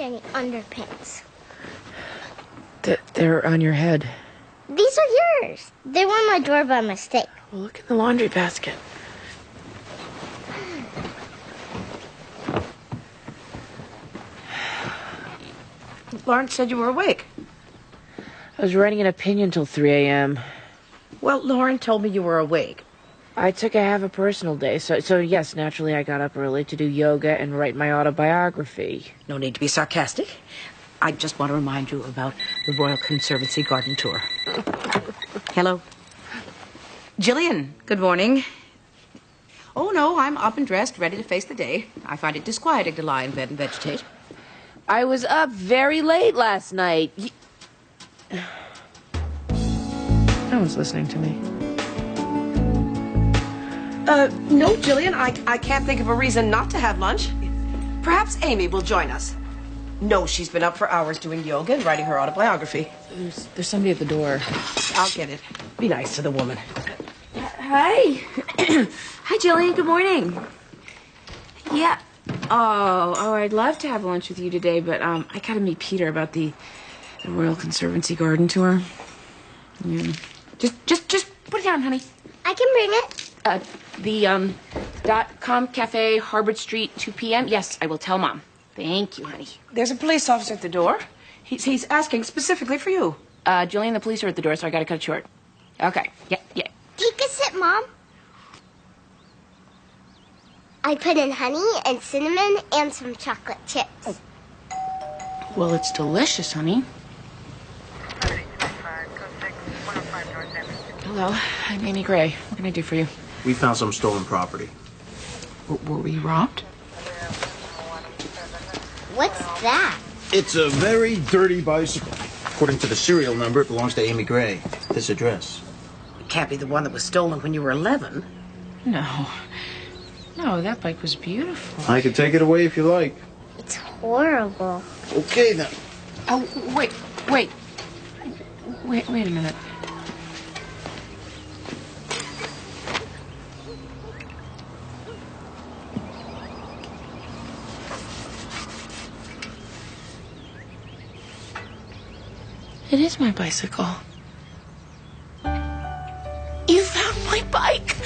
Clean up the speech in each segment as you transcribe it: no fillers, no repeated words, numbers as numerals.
any underpants. They're on your head. These are yours. They were on my door by mistake. Well, look in the laundry basket. Lawrence said you were awake. I was writing an opinion till 3 a.m. Well, Lauren told me you were awake. I took a personal day, so yes, naturally I got up early to do yoga and write my autobiography. No need to be sarcastic. I just want to remind you about the Royal Conservancy Garden Tour. Hello. Jillian, good morning. Oh, no, I'm up and dressed, ready to face the day. I find it disquieting to lie in bed and vegetate. I was up very late last night. No one's listening to me. No, Jillian, I can't think of a reason not to have lunch. Perhaps Amy will join us. No, she's been up for hours doing yoga and writing her autobiography. There's somebody at the door. I'll get it. Be nice to the woman. Hi. Hi, Jillian. Good morning. Yeah. Oh, I'd love to have lunch with you today, but I gotta meet Peter about the Royal Conservancy Garden Tour. Yeah. Just put it down, honey. I can bring it. The .com Cafe, Harvard Street, 2 p.m. Yes, I will tell Mom. Thank you, honey. There's a police officer at the door. He's asking specifically for you. Jillian, the police are at the door, so I gotta cut it short. Okay. Yeah. Take a sip, Mom. I put in honey and cinnamon and some chocolate chips. Well, it's delicious, honey. Hello, I'm Amy Gray. What can I do for you? We found some stolen property. Were we robbed? What's that? It's a very dirty bicycle. According to the serial number, it belongs to Amy Gray. This address. It can't be the one that was stolen when you were 11. No, that bike was beautiful. I can take it away if you like. It's horrible. Okay, then. Oh, wait a minute. It is my bicycle. You found my bike!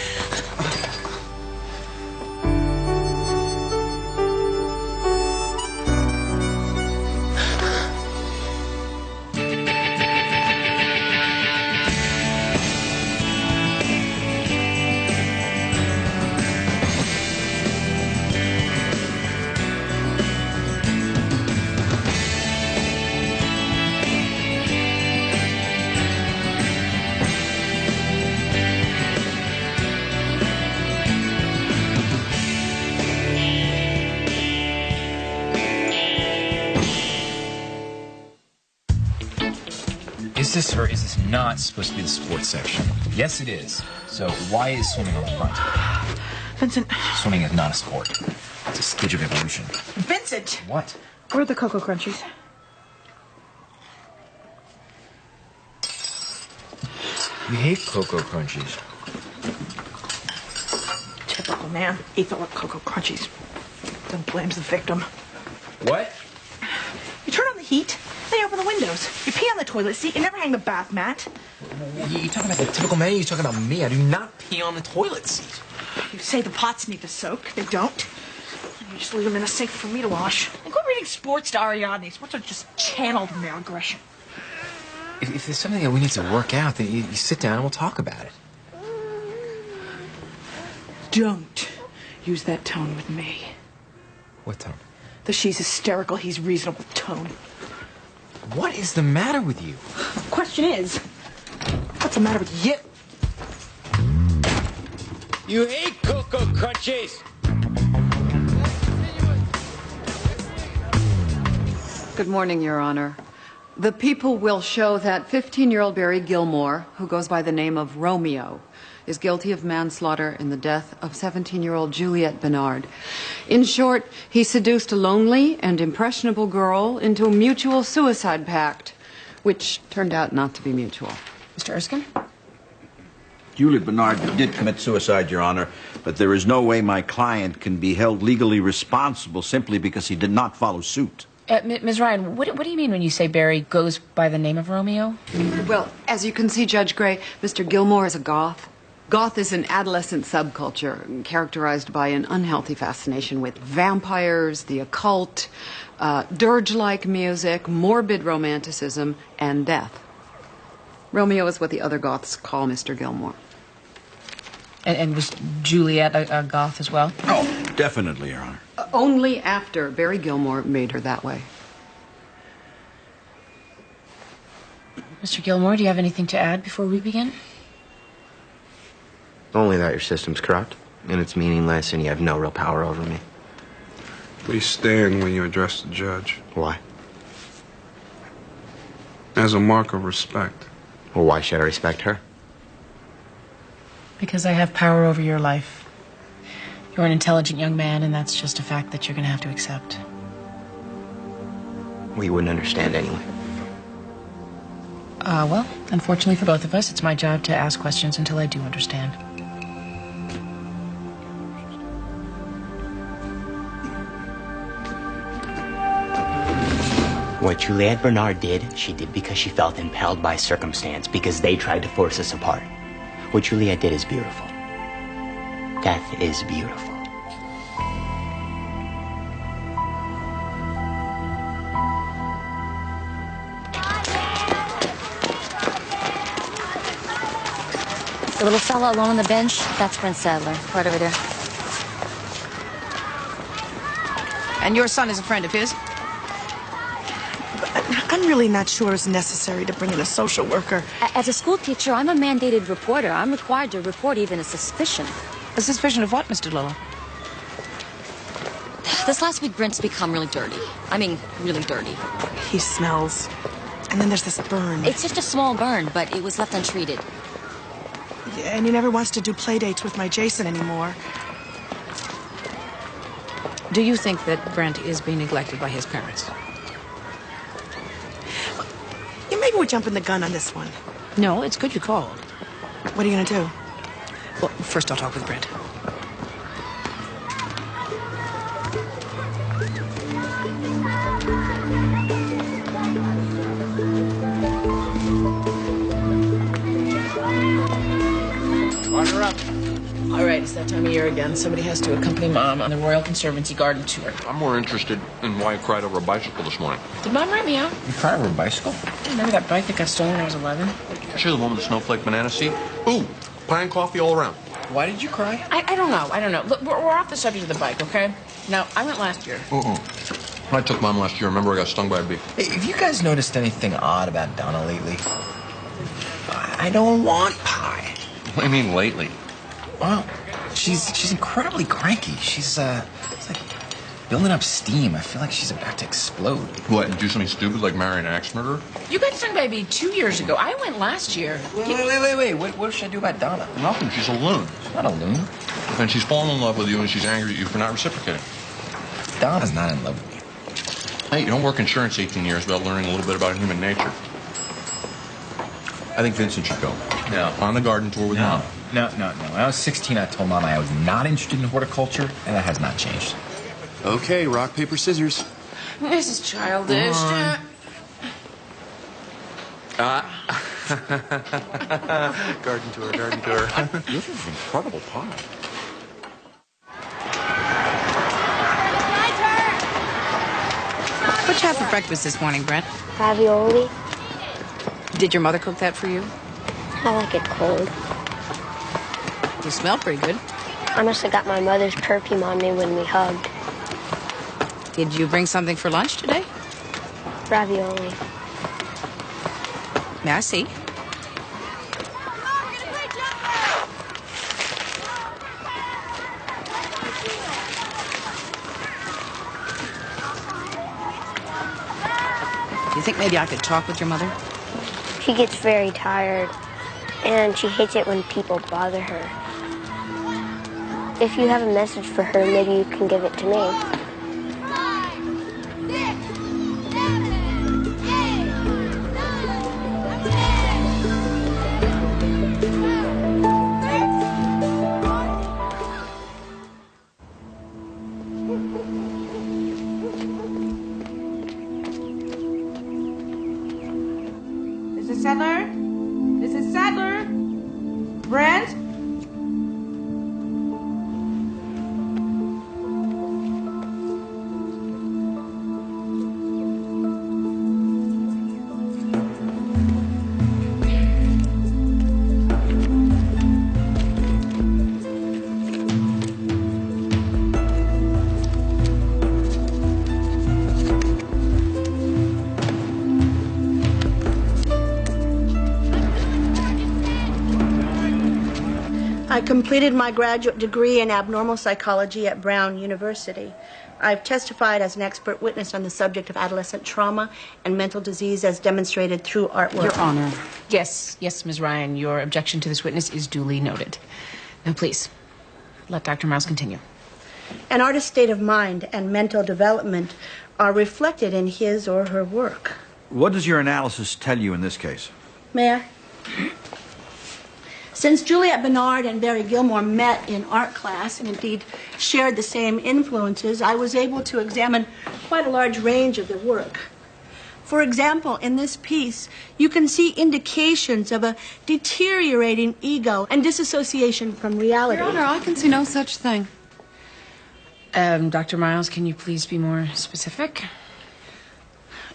Is this or is this not supposed to be the sports section? Yes, it is. So why is swimming on the front? Vincent. Swimming is not a sport. It's a stage of evolution. Vincent! What? Where are the Cocoa Crunchies? You hate Cocoa Crunchies. Typical man. He thought Cocoa Crunchies. Then blames the victim. What? You turn on the heat, then you open the windows. You pee on the toilet seat, you never hang the bath mat. You talking about the typical man? You talking about me? I do not pee on the toilet seat. You say the pots need to soak. They don't. You just leave them in a sink for me to wash. And go reading sports to Ariadne. Sports are just channeled male aggression. If there's something that we need to work out, then you sit down and we'll talk about it. Don't use that tone with me. What tone? The she's hysterical, he's reasonable tone. What is the matter with you? The question is, what's the matter with you? You hate Cocoa Crunchies! Good morning, Your Honor. The people will show that 15-year-old Barry Gilmore, who goes by the name of Romeo, is guilty of manslaughter in the death of 17-year-old Juliet Bernard. In short, he seduced a lonely and impressionable girl into a mutual suicide pact, which turned out not to be mutual. Mr. Erskine? Juliet Bernard did commit suicide, Your Honor, but there is no way my client can be held legally responsible simply because he did not follow suit. Ms. Ryan, what do you mean when you say Barry goes by the name of Romeo? Well, as you can see, Judge Gray, Mr. Gilmore is a goth. Goth is an adolescent subculture characterized by an unhealthy fascination with vampires, the occult, dirge-like music, morbid romanticism, and death. Romeo is what the other goths call Mr. Gilmore. And was Juliet a goth as well? Oh, definitely, Your Honor. Only after Barry Gilmore made her that way. Mr. Gilmore, do you have anything to add before we begin? Only that your system's corrupt, and it's meaningless, and you have no real power over me. Please stand when you address the judge. Why? As a mark of respect. Well, why should I respect her? Because I have power over your life. You're an intelligent young man, and that's just a fact that you're going to have to accept. Well, you wouldn't understand anyway. Well, unfortunately for both of us, it's my job to ask questions until I do understand. What Juliet Bernard did, she did because she felt impelled by circumstance, because they tried to force us apart. What Juliet did is beautiful. Death is beautiful. The little fella alone on the bench, that's Prince Sadler, right over there. And your son is a friend of his? I'm really not sure it's necessary to bring in a social worker. As a school teacher, I'm a mandated reporter. I'm required to report even a suspicion. A suspicion of what, Mr. Lillo? This last week, Brent's become really dirty. I mean, really dirty. He smells. And then there's this burn. It's just a small burn, but it was left untreated. Yeah, and he never wants to do play dates with my Jason anymore. Do you think that Brent is being neglected by his parents? Yeah, maybe we're jumping the gun on this one. No, it's good you called. What are you going to do? Well, first I'll talk with Brent. Order up. All right, it's that time of year again. Somebody has to accompany Mom on the Royal Conservancy garden tour. I'm more interested in why you cried over a bicycle this morning. Did Mom write me out? You cried over a bicycle? Remember that bike that got stolen when I was 11? Sure, the one with the snowflake banana seat? Ooh, pie and coffee all around. Why did you cry? I don't know. Look, we're off the subject of the bike, okay? Now, I went last year. I took Mom last year. Remember, I got stung by a bee. Hey, have you guys noticed anything odd about Donna lately? I don't want pie. What do you mean, lately? Well, she's incredibly cranky. She's it's like building up steam. I feel like she's about to explode. What, do something stupid like marry an axe murderer? You got stung by a bee 2 years ago. I went last year. Wait. What should I do about Donna? Nothing. She's a loon. She's not a loon. And she's fallen in love with you, and she's angry at you for not reciprocating. Donna's not in love with me. Hey, you don't work insurance 18 years without learning a little bit about human nature. I think Vincent should go. No. On the garden tour with Mom. No. When I was 16, I told Mom I was not interested in horticulture, and that has not changed. Okay, rock, paper, scissors. This is childish. Garden tour. This is incredible pie. What'd you have for breakfast this morning, Brent? Ravioli. Did your mother cook that for you? I like it cold. You smell pretty good. I must have got my mother's perfume on me when we hugged. Did you bring something for lunch today? Ravioli. May I see? Do you think maybe I could talk with your mother? She gets very tired, and she hates it when people bother her. If you have a message for her, maybe you can give it to me. Mrs. Sadler? Mrs. Sadler? Brent? I completed my graduate degree in abnormal psychology at Brown University. I've testified as an expert witness on the subject of adolescent trauma and mental disease as demonstrated through artwork. Your Honor. Yes, Ms. Ryan, your objection to this witness is duly noted. Now, please, let Dr. Miles continue. An artist's state of mind and mental development are reflected in his or her work. What does your analysis tell you in this case? May I? Since Juliet Bernard and Barry Gilmore met in art class and indeed shared the same influences, I was able to examine quite a large range of their work. For example, in this piece, you can see indications of a deteriorating ego and disassociation from reality. Your Honor, I can see no such thing. Dr. Miles, can you please be more specific?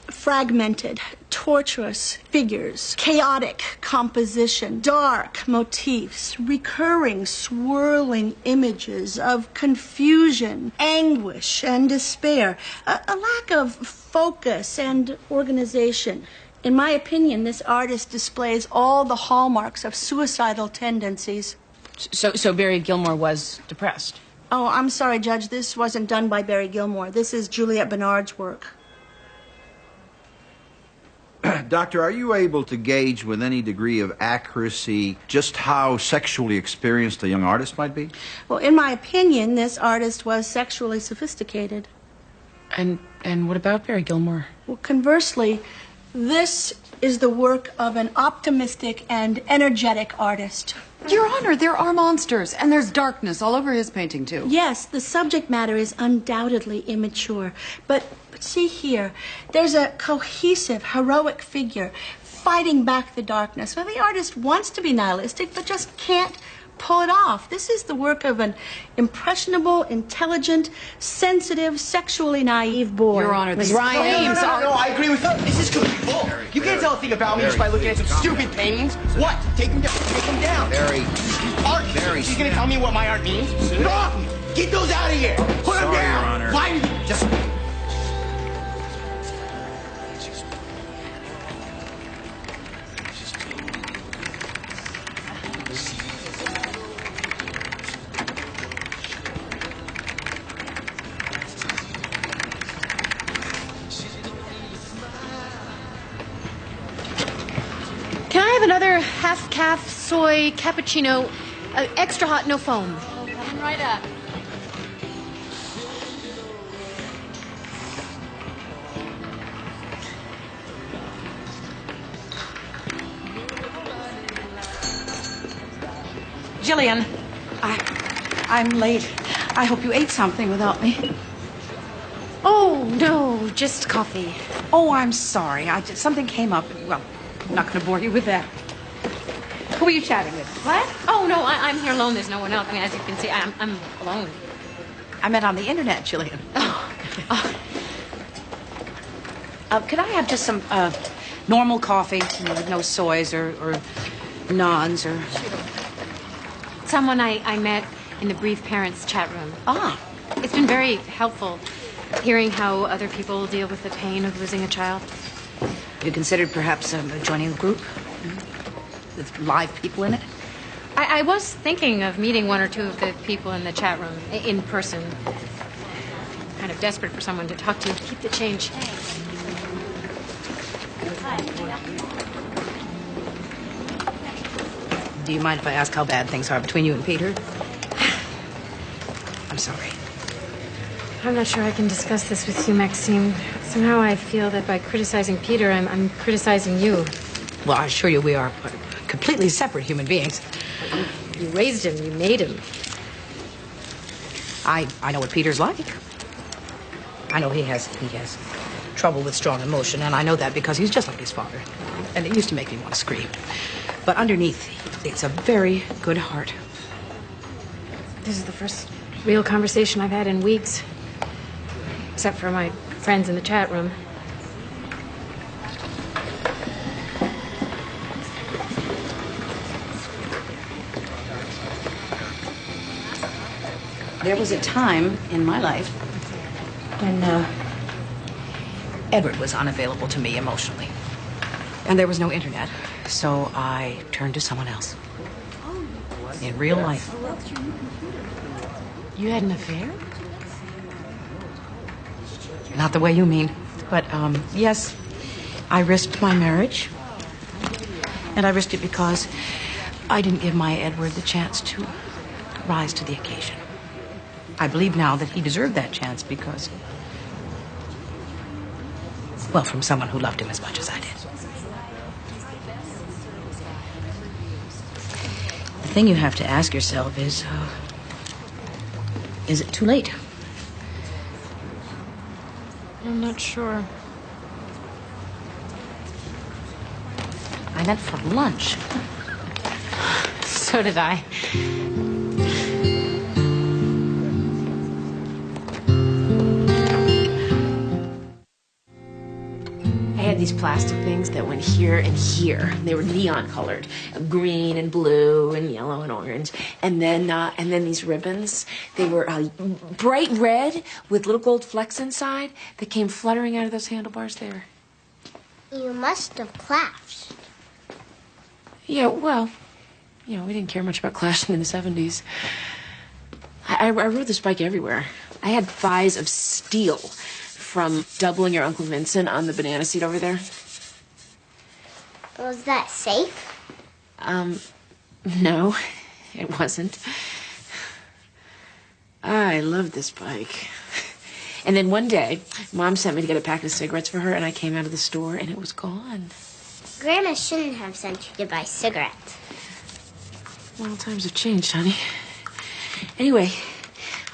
Fragmented, tortuous figures, chaotic composition, dark motifs, recurring, swirling images of confusion, anguish, and despair, a lack of focus and organization. In my opinion, this artist displays all the hallmarks of suicidal tendencies. So Barry Gilmore was depressed? Oh, I'm sorry, Judge. This wasn't done by Barry Gilmore. This is Juliet Bernard's work. Doctor, are you able to gauge with any degree of accuracy just how sexually experienced a young artist might be? Well, in my opinion, this artist was sexually sophisticated. And what about Barry Gilmore? Well, conversely, this is the work of an optimistic and energetic artist. Your Honor, there are monsters, and there's darkness all over his painting, too. Yes, the subject matter is undoubtedly immature. But see here, there's a cohesive, heroic figure fighting back the darkness. Well, the artist wants to be nihilistic, but just can't pull it off. This is the work of an impressionable, intelligent, sensitive, sexually naive boy. Your Honor, Ms. these Ryan. No, I agree with her. This is complete bull. You can't tell a thing about me just by looking at some stupid paintings. What? Take them down. Take them down. Art. She's gonna tell me what my art means? No! Get those out of here. Put them down. Your Honor. Why? Just. Can I have another half-calf soy cappuccino, extra hot, no foam? Coming right up. Jillian, I'm late. I hope you ate something without me. Oh, no, just coffee. Oh, I'm sorry. Something came up. Well, I'm not going to bore you with that. Who are you chatting with? What? Oh, no, I'm here alone. There's no one else. I mean, as you can see, I'm alone. I met on the internet, Jillian. Could I have just some normal coffee, with no soys or nons or... Someone I met in the Brief Parents chat room. Ah. It's been very helpful hearing how other people deal with the pain of losing a child. You considered perhaps joining a group with live people in it? I was thinking of meeting one or two of the people in the chat room in person. Kind of desperate for someone to talk to. Keep the change. Do you mind if I ask how bad things are between you and Peter? I'm sorry. I'm not sure I can discuss this with you, Maxime. Somehow I feel that by criticizing Peter, I'm criticizing you. Well, I assure you we are completely separate human beings. You raised him. You made him. I know what Peter's like. I know he has trouble with strong emotion, and I know that because he's just like his father. And it used to make me want to scream. But underneath, it's a very good heart. This is the first real conversation I've had in weeks. Except for my friends in the chat room. There was a time in my life when Edward was unavailable to me emotionally. And there was no internet, so I turned to someone else. In real life. You had an affair? Not the way you mean. But, yes, I risked my marriage. And I risked it because I didn't give my Edward the chance to rise to the occasion. I believe now that he deserved that chance because, well, from someone who loved him as much as I did. The thing you have to ask yourself is it too late? I'm not sure. I meant for lunch. So did I. I had these plastic things that went here and here. They were neon colored, green and blue and yellow and orange. And then these ribbons, they were bright red with little gold flecks inside that came fluttering out of those handlebars there. You must have clashed. Yeah, well, we didn't care much about clashing in the 70s. I rode this bike everywhere. I had thighs of steel from doubling your Uncle Vincent on the banana seat over there. Was that safe? No, it wasn't. I loved this bike. And then one day, Mom sent me to get a pack of cigarettes for her, and I came out of the store, and it was gone. Grandma shouldn't have sent you to buy cigarettes. Well, times have changed, honey. Anyway,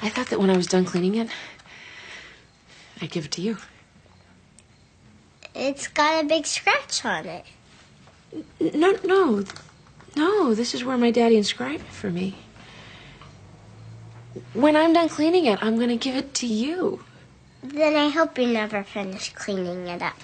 I thought that when I was done cleaning it, I'd give it to you. It's got a big scratch on it. No, this is where my daddy inscribed it for me. When I'm done cleaning it, I'm going to give it to you. Then I hope you never finish cleaning it up.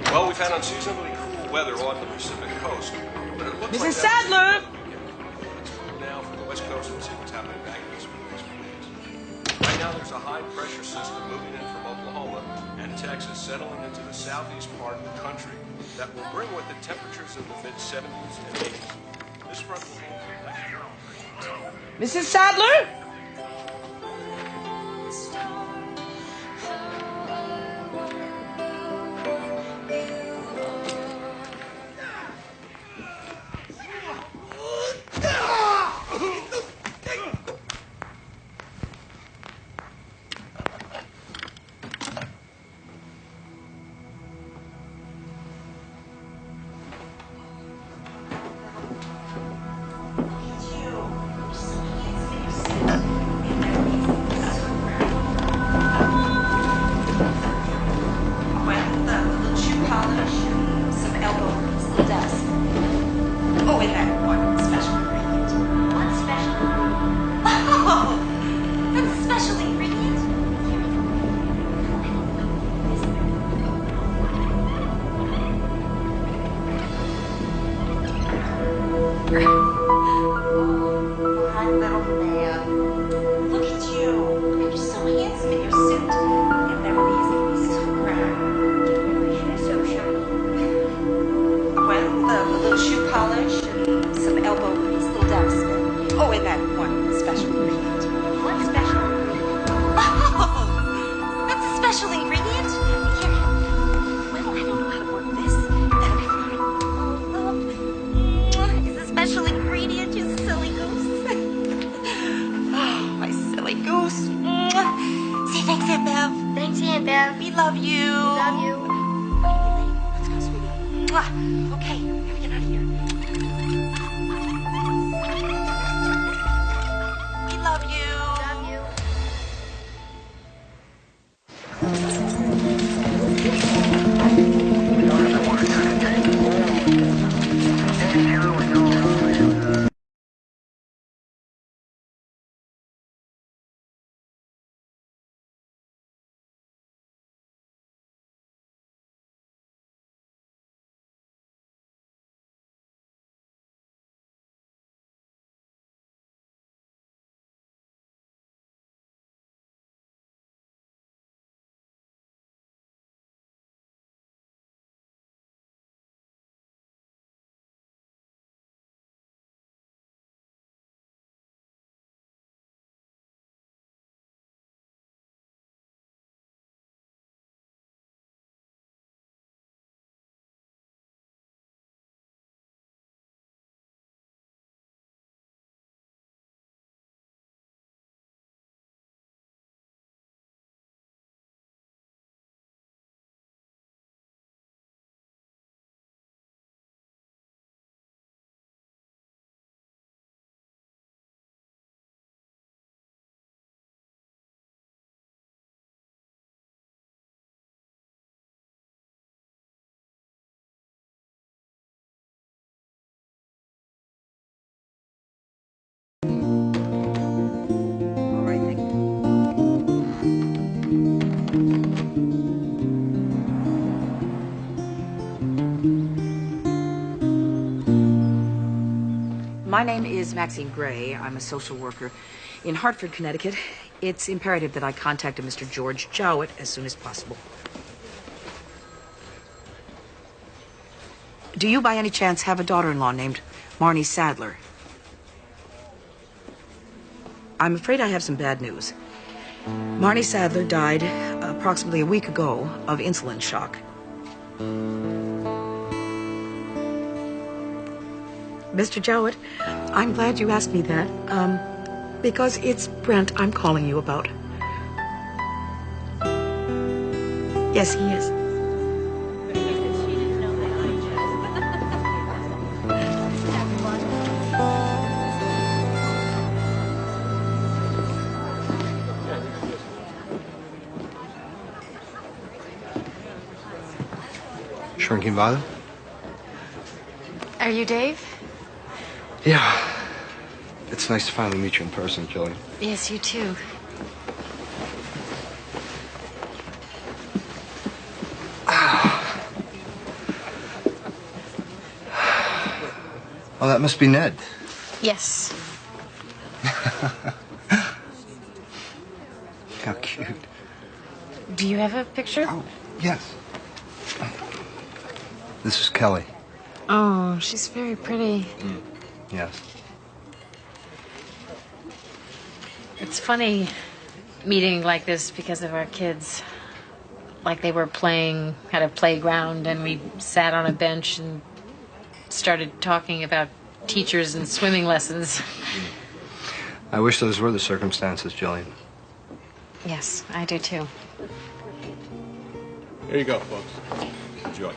Well, we've had unseasonably cool weather on the Pacific coast, but it looks Mrs. like Sadler! Let's move now from the west coast and see what's happening back east, please. Right now, there's a high-pressure system moving in from Oklahoma and Texas, settling into the southeast part of the country that will bring with it temperatures in the mid-70s and 80s. This front will Mrs. Sadler? special ingredient? Here. Well, I don't know how to work this. That'll be fun. Oh, love. It's a special ingredient, you silly goose. Oh, my silly goose. Say thanks, Aunt Bev. Thanks, Aunt Bev. We love you. We love you. Let's go, sweetie. Okay, gotta get out of here. We love you. Love you. My name is Maxine Gray. I'm a social worker in Hartford, Connecticut. It's imperative that I contact a Mr. George Jowett as soon as possible. Do you by any chance have a daughter-in-law named Marnie Sadler? I'm afraid I have some bad news. Marnie Sadler died approximately a week ago of insulin shock. Mr. Jowett, I'm glad you asked me that, because it's Brent I'm calling you about. Yes, he is. Shrinking violet? Are you Dave? Yeah. It's nice to finally meet you in person, Jillian. Yes, you too. Oh, that must be Ned. Yes. How cute. Do you have a picture? Oh, yes. This is Kelly. Oh, she's very pretty. Yes. It's funny meeting like this because of our kids. Like they were playing at a playground and we sat on a bench and started talking about teachers and swimming lessons. I wish those were the circumstances, Jillian. Yes, I do too. Here you go, folks. Enjoy.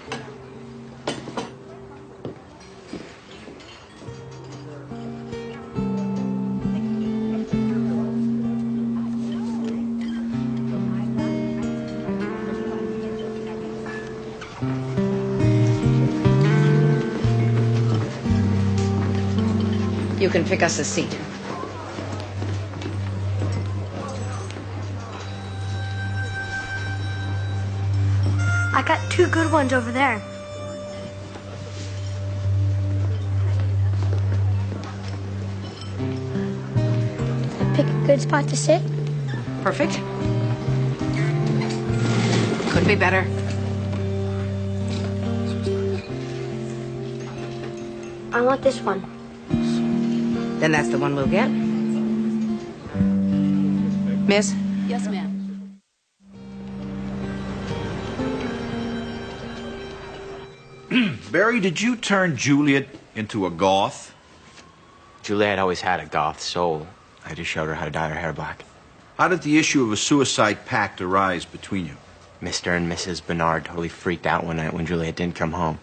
You can pick us a seat. I got two good ones over there. Pick a good spot to sit. Perfect. Could be better. I want this one. Then that's the one we'll get. Miss? Yes, ma'am. Barry, did you turn Juliet into a goth? Juliet always had a goth soul. I just showed her how to dye her hair black. How did the issue of a suicide pact arise between you? Mr. and Mrs. Bernard totally freaked out one night when Juliet didn't come home.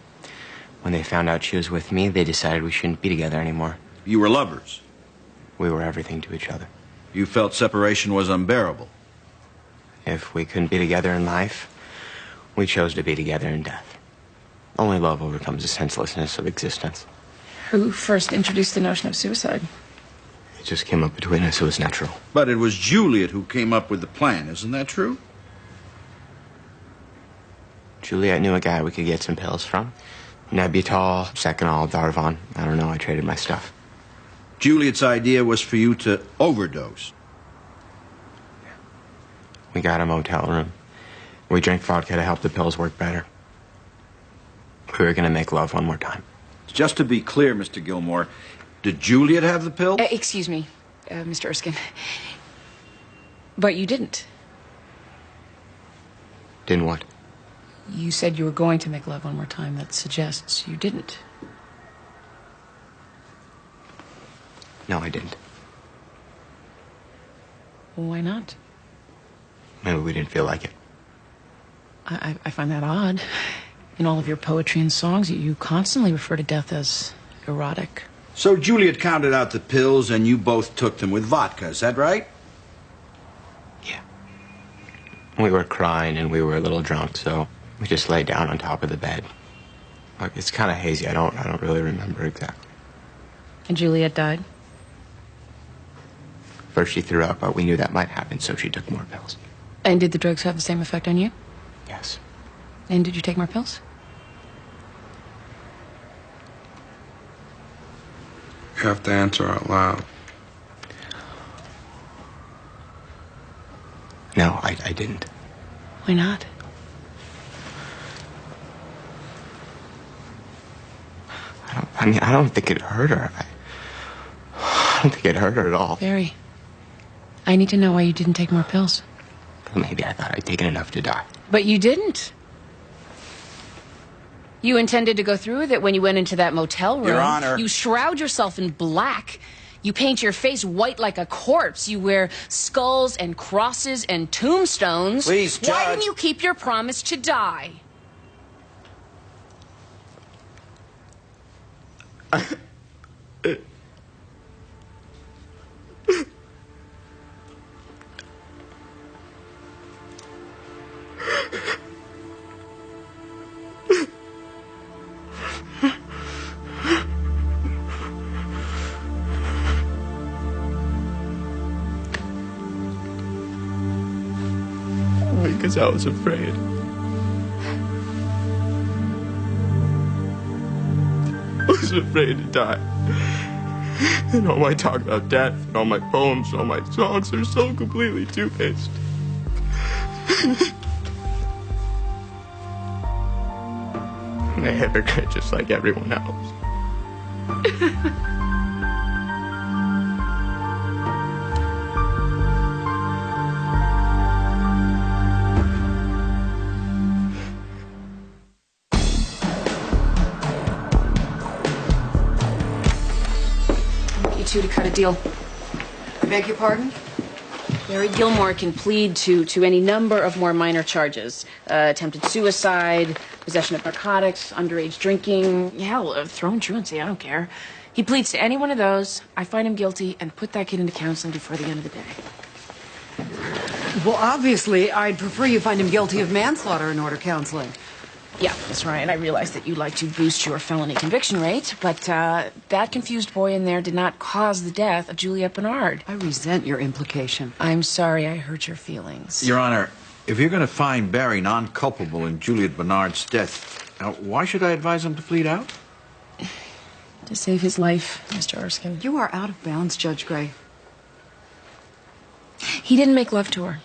When they found out she was with me, they decided we shouldn't be together anymore. You were lovers? We were everything to each other. You felt separation was unbearable? If we couldn't be together in life, we chose to be together in death. Only love overcomes the senselessness of existence. Who first introduced the notion of suicide? It just came up between us. It was natural. But it was Juliet who came up with the plan. Isn't that true? Juliet knew a guy we could get some pills from. Nebutal, Seconal, Darvon. I don't know. I traded my stuff. Juliet's idea was for you to overdose. We got a motel room. We drank vodka to help the pills work better. We were going to make love one more time. Just to be clear, Mr. Gilmore, did Juliet have the pill? Excuse me, Mr. Erskine. But you didn't. Didn't what? You said you were going to make love one more time. That suggests you didn't. No, I didn't. Why not? Maybe we didn't feel like it. I find that odd. In all of your poetry and songs, you constantly refer to death as erotic. So Juliet counted out the pills and you both took them with vodka, is that right? Yeah. We were crying and we were a little drunk, so we just lay down on top of the bed. Like, it's kind of hazy. I don't really remember exactly. And Juliet died? First she threw up, but we knew that might happen, so she took more pills. And did the drugs have the same effect on you? Yes. And did you take more pills? You have to answer out loud. No, I didn't. Why not? I don't think it hurt her. I don't think it hurt her at all. Barry, I need to know why you didn't take more pills. Maybe I thought I'd taken enough to die. But you didn't. You intended to go through with it when you went into that motel room. Your Honor. You shroud yourself in black. You paint your face white like a corpse. You wear skulls and crosses and tombstones. Please, Judge. Why didn't you keep your promise to die? Because I was afraid. I was afraid to die. And all my talk about death, and all my poems, and all my songs are so completely two-faced. I hypocrite just like everyone else. To cut a deal. I beg your pardon? Barry Gilmore can plead to any number of more minor charges. Attempted suicide, possession of narcotics, underage drinking, hell, throwing truancy, I don't care. He pleads to any one of those, I find him guilty, and put that kid into counseling before the end of the day. Well, obviously, I'd prefer you find him guilty of manslaughter in order counseling. Yeah, Miss Ryan, I realize that you like to boost your felony conviction rate, but that confused boy in there did not cause the death of Juliet Bernard. I resent your implication. I'm sorry I hurt your feelings. Your Honor, if you're going to find Barry non-culpable in Juliet Bernard's death, why should I advise him to plead out? To save his life, Mr. Erskine. You are out of bounds, Judge Gray. He didn't make love to her.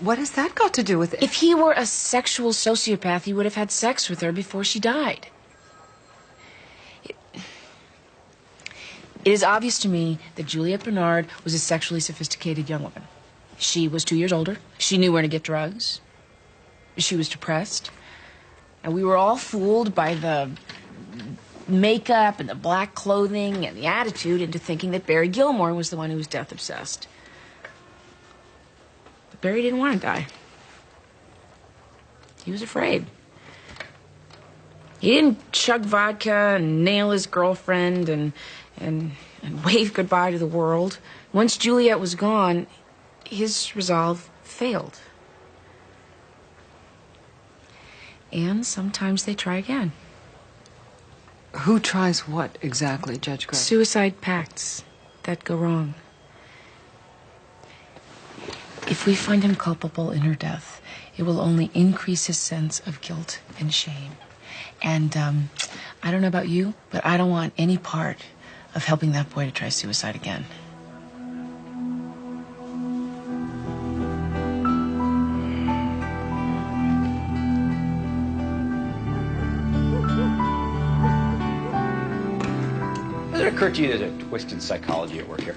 What has that got to do with it? If he were a sexual sociopath, he would have had sex with her before she died. It is obvious to me that Juliet Bernard was a sexually sophisticated young woman. She was 2 years older. She knew where to get drugs. She was depressed. And we were all fooled by the makeup and the black clothing and the attitude into thinking that Barry Gilmore was the one who was death obsessed. But Barry didn't want to die. He was afraid. He didn't chug vodka and nail his girlfriend and wave goodbye to the world. Once Juliet was gone, his resolve failed. And sometimes they try again. Who tries what exactly, Judge Gray? Suicide pacts that go wrong. If we find him culpable in her death, it will only increase his sense of guilt and shame. And I don't know about you, but I don't want any part of helping that boy to try suicide again. Has it occurred to you there's a twist in psychology at work here?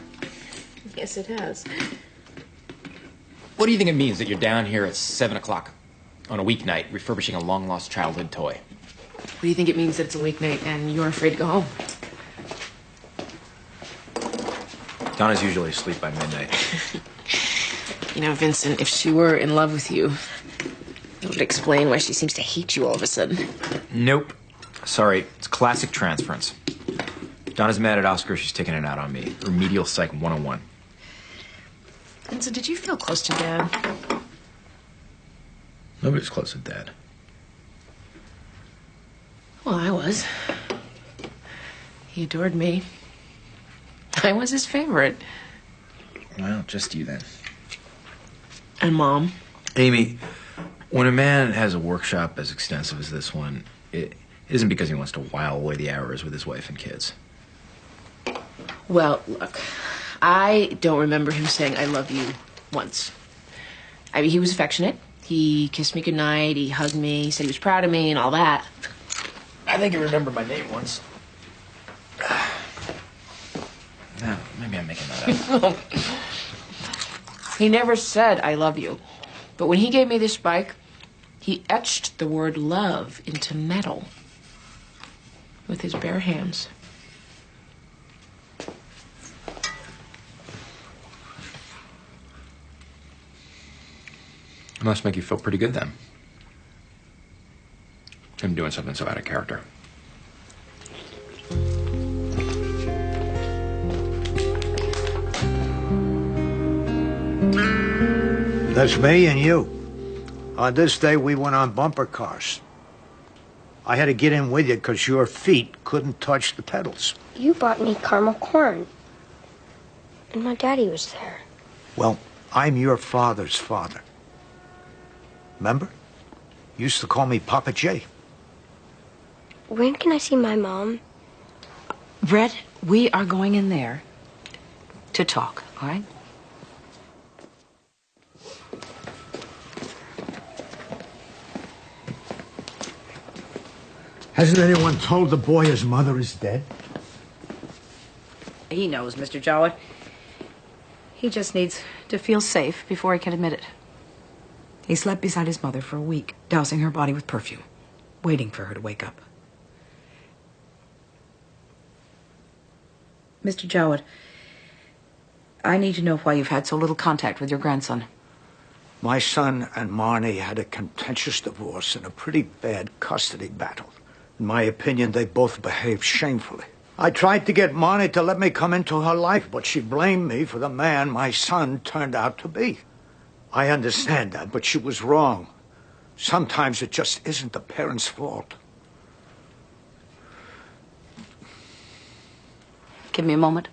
Yes, it has. What do you think it means that you're down here at 7 o'clock on a weeknight refurbishing a long-lost childhood toy? What do you think it means that it's a weeknight and you're afraid to go home? Donna's usually asleep by midnight. You know, Vincent, if she were in love with you, it would explain why she seems to hate you all of a sudden. Nope. Sorry, it's classic transference. Donna's mad at Oscar, she's taking it out on me. Remedial Psych 101. Vincent, did you feel close to Dad? Nobody's close to Dad. Well, I was. He adored me. I was his favorite. Well, just you then. And Mom. Amy, when a man has a workshop as extensive as this one, it isn't because he wants to while away the hours with his wife and kids. Well, look, I don't remember him saying I love you once. I mean, he was affectionate. He kissed me goodnight, he hugged me, he said he was proud of me and all that. I think he remembered my name once. No, maybe I'm making that up. He never said I love you. But when he gave me this bike, he etched the word love into metal with his bare hands. It must make you feel pretty good then. Him doing something so out of character. That's me and you. On this day, we went on bumper cars. I had to get in with you because your feet couldn't touch the pedals. You brought me caramel corn. And my daddy was there. Well, I'm your father's father. Remember? You used to call me Papa J. When can I see my mom? Brett, we are going in there to talk, all right? Hasn't anyone told the boy his mother is dead? He knows, Mr. Jowett. He just needs to feel safe before he can admit it. He slept beside his mother for a week, dousing her body with perfume, waiting for her to wake up. Mr. Jowett, I need to know why you've had so little contact with your grandson. My son and Marnie had a contentious divorce and a pretty bad custody battle. In my opinion, they both behaved shamefully. I tried to get Marnie to let me come into her life, but she blamed me for the man my son turned out to be. I understand that, but she was wrong. Sometimes it just isn't the parents' fault. Give me a moment.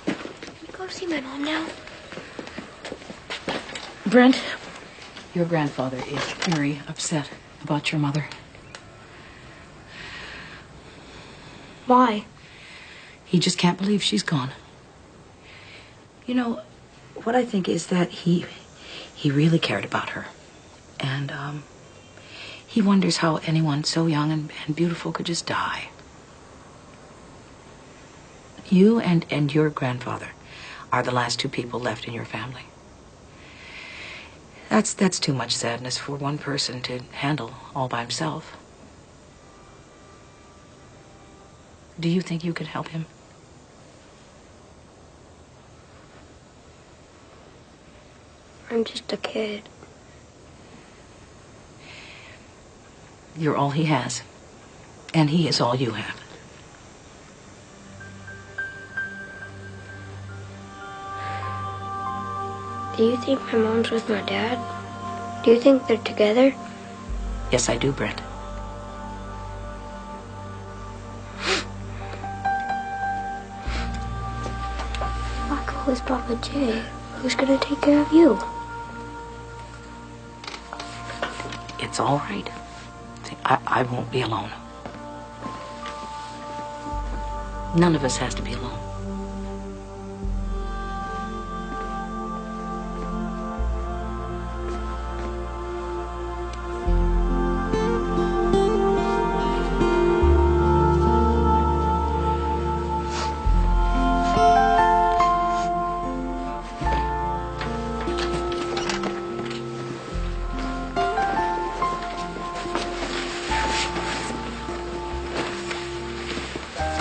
Can we go see my mom now? Brent, your grandfather is very upset about your mother. Why? He just can't believe she's gone. You know, what I think is that he really cared about her. And, he wonders how anyone so young and beautiful could just die. You and your grandfather are the last two people left in your family. That's too much sadness for one person to handle all by himself. Do you think you could help him? I'm just a kid. You're all he has, and he is all you have. Do you think my mom's with my dad? Do you think they're together? Yes, I do, Brent. Marco is Papa Jay. Who's gonna take care of you? It's all right. I won't be alone. None of us has to be alone.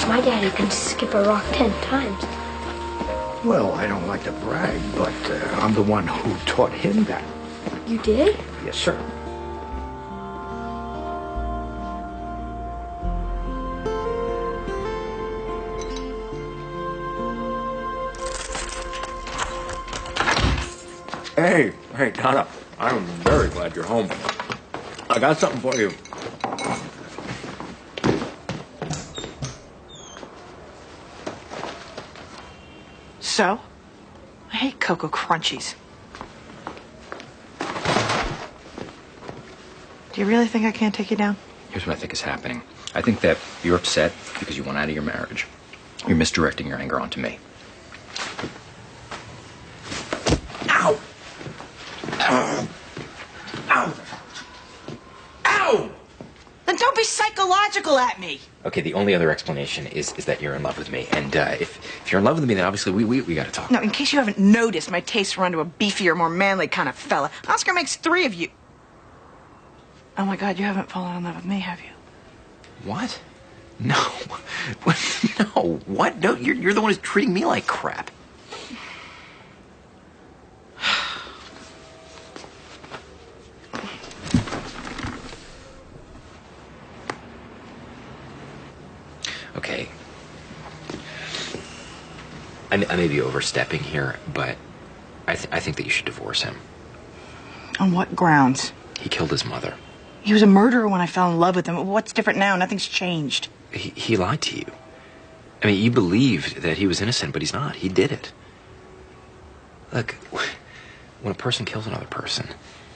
My daddy can skip a rock 10 times. Well, I don't like to brag, but I'm the one who taught him that. You did? Yes, sir. Hey, Donna. I'm very glad you're home. I got something for you. So? I hate Cocoa Crunchies. Do you really think I can't take you down? Here's what I think is happening. I think that you're upset because you want out of your marriage. You're misdirecting your anger onto me. Ow! Ow! Ow! Ow! Then don't be psychological at me. Okay, the only other explanation is that you're in love with me. And if you're in love with me, then obviously we got to talk. No, in case you haven't noticed, my tastes run to a beefier, more manly kind of fella. Oscar makes 3 of you. Oh my God, you haven't fallen in love with me, have you? What? No. No. What? No, you're the one who's treating me like crap. Okay. I may be overstepping here, but I think that you should divorce him. On what grounds? He killed his mother. He was a murderer when I fell in love with him. What's different now? Nothing's changed. He lied to you. I mean, you believed that he was innocent, but he's not. He did it. Look, when a person kills another person,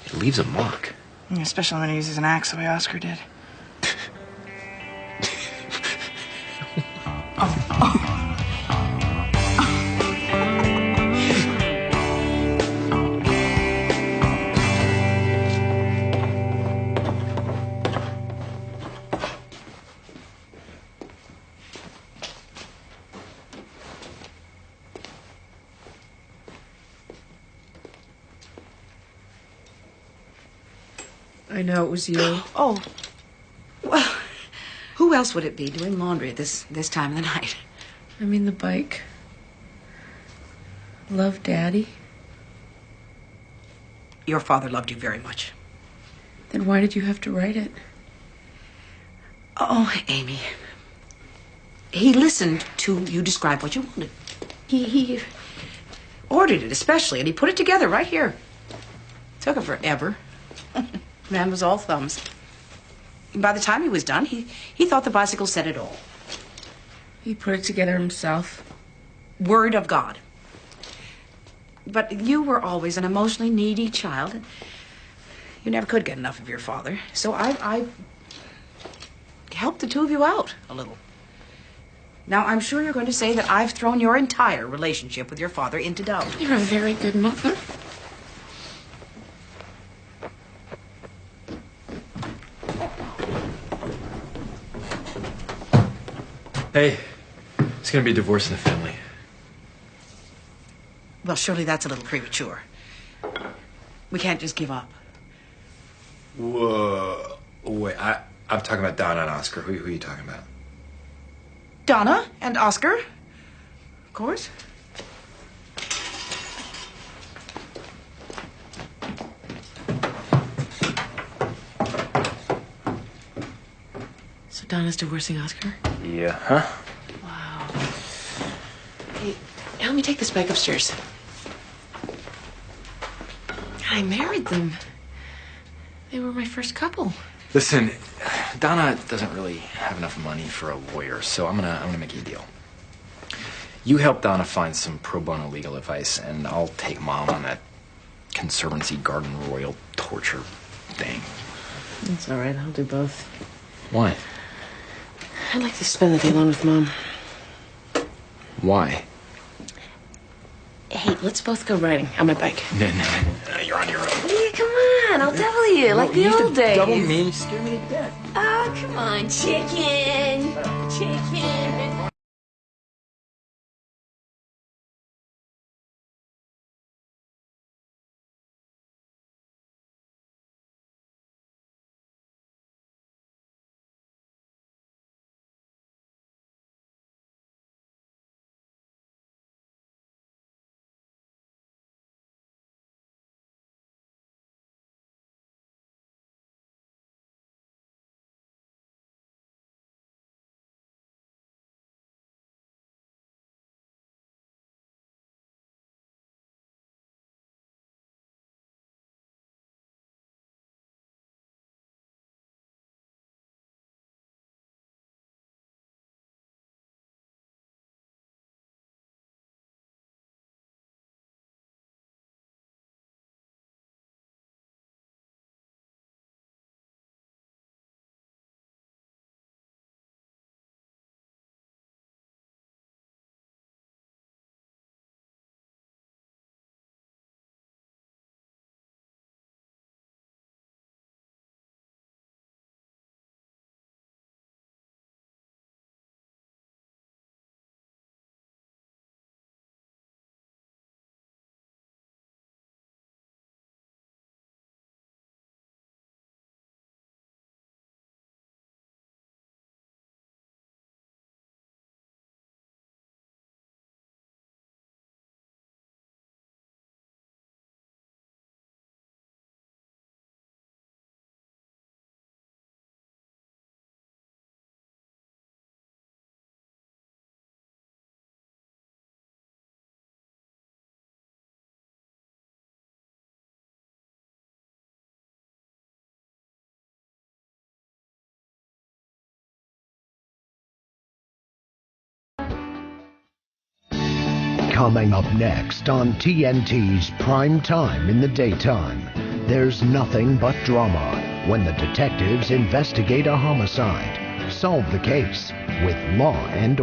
it leaves a mark. Especially when he uses an axe the way Oscar did. I know it was you. Oh. Well, who else would it be doing laundry at this time of the night? I mean, the bike. Love Daddy? Your father loved you very much. Then why did you have to write it? Oh, Amy. He listened to you describe what you wanted. He ordered it especially, and he put it together right here. Took him forever. Man was all thumbs. And by the time he was done, he thought the bicycle said it all. He put it together himself. Word of God. But you were always an emotionally needy child. You never could get enough of your father. So I helped the 2 of you out a little. Now, I'm sure you're going to say that I've thrown your entire relationship with your father into doubt. You're a very good mother. Hey, it's gonna be a divorce in the family. Well, surely that's a little premature. We can't just give up. Whoa. Wait, I'm talking about Donna and Oscar. Who are you talking about? Donna and Oscar, of course. So Donna's divorcing Oscar? Yeah, huh? Wow. Hey, help me take this bike upstairs. I married them. They were my first couple. Listen, Donna doesn't really have enough money for a lawyer, so I'm gonna make you a deal. You help Donna find some pro bono legal advice, and I'll take Mom on that Conservancy Garden Royal torture thing. That's all right. I'll do both. Why? I'd like to spend the day alone with Mom. Why? Hey, let's both go riding on my bike. No, you're on your own. Yeah, come on. I'll double you like the old days. Double me, you scare me to death. Oh, come on, chicken. Chicken. Coming up next on TNT's Prime Time in the Daytime, there's nothing but drama when the detectives investigate a homicide, solve the case with Law and